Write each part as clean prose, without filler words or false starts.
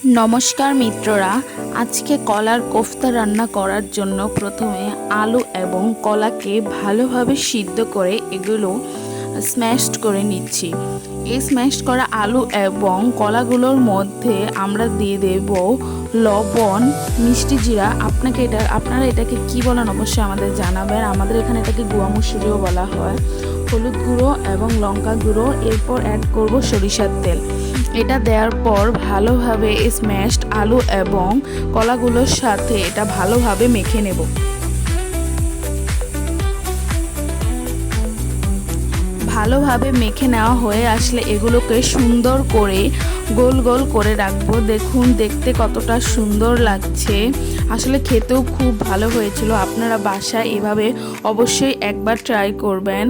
নমস্কার মিত্ররা, আজকে কলার কোফতা রান্না করার জন্য প্রথমে আলু এবং কলাকে ভালোভাবে সিদ্ধ করে এগুলো স্ম্যাশড করে নিচ্ছি। এই স্ম্যাশড করা আলু এবং কলাগুলোর মধ্যে আমরা দিয়ে দেব লবণ, মিষ্টি জিরা। আপনারা এটাকে কি বলেন অবশ্যই আমাদের জানাবেন। আমাদের এখানে এটাকে গুয়া মুসুরিও বলা হয়। হলুদ গুঁড়ো এবং লঙ্কা গুঁড়ো, এরপর অ্যাড করব সরিষার তেল। এটা দেওয়ার পর ভালোভাবে স্ম্যাশড আলু এবং কলাগুলোর সাথে এটা ভালোভাবে মেখে নেব। ভালোভাবে মেখে নেওয়া হয়ে আসলে এগুলোকে সুন্দর করে গোল গোল করে রাখবো। দেখুন দেখতে কতটা সুন্দর লাগছে, আসলে খেতেও খুব ভালো হয়েছিল। আপনারা বাসায় এভাবে অবশ্যই একবার ট্রাই করবেন।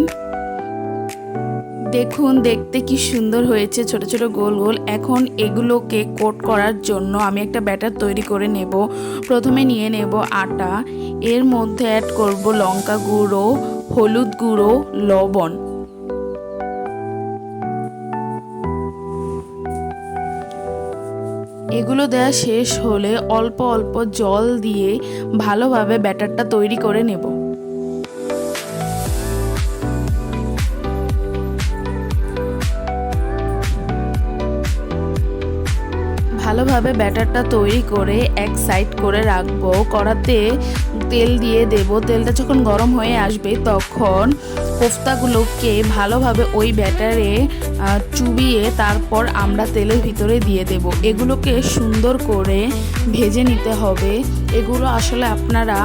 দেখুন দেখতে কি সুন্দর হয়েছে, ছোট ছোট গোল গোল। এখন এগুলোকে কোট করার জন্য আমি একটা ব্যাটার তৈরি করে নেব। প্রথমে নিয়ে নেব আটা, এর মধ্যে অ্যাড করব লঙ্কা গুঁড়ো, হলুদ গুঁড়ো, লবণ। এগুলো দেওয়া শেষ হলে অল্প অল্প জল দিয়ে ভালোভাবে ব্যাটারটা তৈরি করে নেব। ভালোভাবে ব্যাটারটা তৈরি করে এক সাইড করে রাখবো। কড়াতে তেল দিয়ে দেব। তেলটা যখন গরম হয়ে আসবে তখন কোফতাগুলোকে ভালোভাবে ওই ব্যাটারে চুবিয়ে তারপর আমরা তেলের ভিতরে দিয়ে দেব। এগুলোকে সুন্দর করে ভেজে নিতে হবে। এগুলো আসলে আপনারা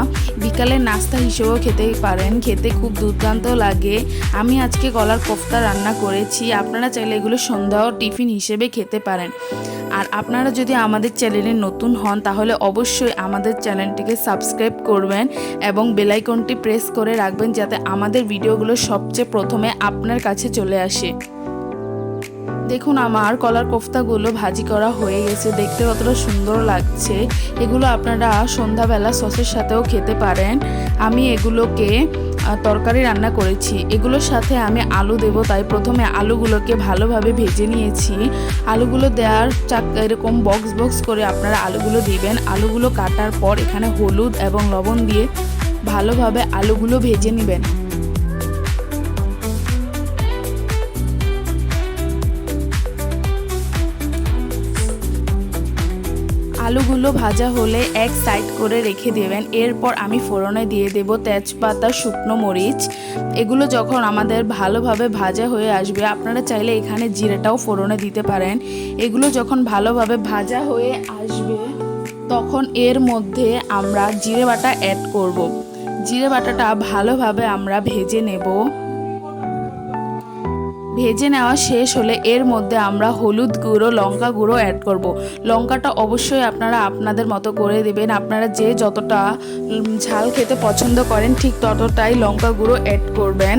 বিকালের নাস্তা হিসেবেও খেতেই পারেন, খেতে খুব দুর্দান্ত লাগে। আমি আজকে কলার কোফতা রান্না করেছি, আপনারা চাইলে এগুলো সন্ধ্যাও টিফিন হিসেবে খেতে পারেন। আর আপনারা যদি আমাদের চ্যানেলে নতুন হন তাহলে অবশ্যই আমাদের চ্যানেলটিকে সাবস্ক্রাইব করবেন এবং বেল আইকনটি প্রেস করে রাখবেন যাতে আমাদের ভিডিওগুলো সবচেয়ে প্রথমে আপনার কাছে চলে আসে। দেখুন আমার কলার কোফতাগুলো ভাজি করা হয়ে গেছে, দেখতে কতটা সুন্দর লাগছে। এগুলো আপনারা সন্ধ্যাবেলা সসের সাথেও খেতে পারেন। আমি এগুলোকে তরকারি রান্না করেছি। এগুলোর সাথে আমি আলু দেব, তাই প্রথমে আলুগুলোকে ভালোভাবে ভেজে নিয়েছি। আলুগুলো দেওয়ার এরকম বক্স বক্স করে আপনারা আলুগুলো দিবেন। আলুগুলো কাটার পর এখানে হলুদ এবং লবণ দিয়ে ভালোভাবে আলুগুলো ভেজে নেবেন। আলুগুলো ভাজা হলে এক সাইড করে রেখে দেবেন। এরপর আমি ফোড়নে দিয়ে দেব তেজপাতা, শুকনো মরিচ। এগুলো যখন আমাদের ভালোভাবে ভাজা হয়ে আসবে, আপনারা চাইলে এখানে জিরাটাও ফোড়নে দিতে পারেন। এগুলো যখন ভালোভাবে ভাজা হয়ে আসবে তখন এর মধ্যে আমরা জিরে বাটা অ্যাড করব। জিরে বাটাটা ভালোভাবে আমরা ভেজে নেব। ভেজে নেওয়া শেষ হলে এর মধ্যে আমরা হলুদ গুঁড়ো, লঙ্কা গুঁড়ো অ্যাড করব। লঙ্কাটা অবশ্যই আপনারা আপনাদের মতো করে দেবেন। আপনারা যে যতটা ঝাল খেতে পছন্দ করেন ঠিক ততটাই লঙ্কা গুঁড়ো অ্যাড করবেন।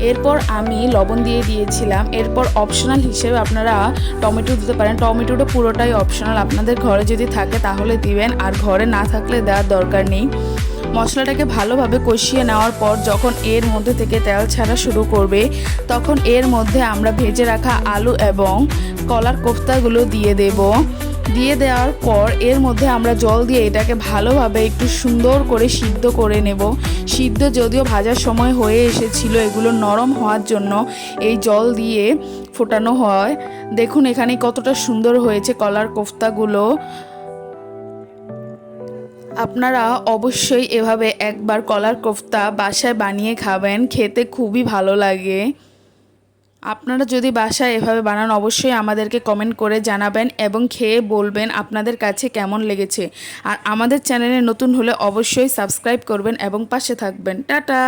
এরপর আমি লবণ দিয়ে দিয়েছিলাম। এরপর অপশনাল হিসেবে আপনারা টমেটো দিতে পারেন। টমেটোটা পুরোটাই অপশনাল, আপনাদের ঘরে যদি থাকে তাহলে দিবেন, আর ঘরে না থাকলে দেওয়ার দরকার নেই। মশলাটাকে ভালোভাবে কষিয়ে নেওয়ার পর যখন এর মধ্যে থেকে তেল ছাড়া শুরু করবে তখন এর মধ্যে আমরা ভেজে রাখা আলু এবং কলার কোফতাগুলো দিয়ে দেব। দিয়ে দেওয়ার পর এর মধ্যে আমরা জল দিয়ে এটাকে ভালোভাবে একটু সুন্দর করে সিদ্ধ করে নেব। সিদ্ধ যদিও ভাজার সময় হয়ে এসেছিল, এগুলো নরম হওয়ার জন্য এই জল দিয়ে ফোটানো হয়। দেখুন এখানে কতটা সুন্দর হয়েছে কলার কোফতাগুলো। আপনারা অবশ্যই এভাবে একবার কলার কোফতা বাসায় বানিয়ে খাবেন, খেতে খুবই ভালো লাগে। আপনারা যদি বাসায় এভাবে বানান অবশ্যই আমাদেরকে কমেন্ট করে জানাবেন এবং খেয়ে বলবেন আপনাদের কাছে কেমন লেগেছে। আর আমাদের চ্যানেলে নতুন হলে অবশ্যই সাবস্ক্রাইব করবেন এবং পাশে থাকবেন। টাটা।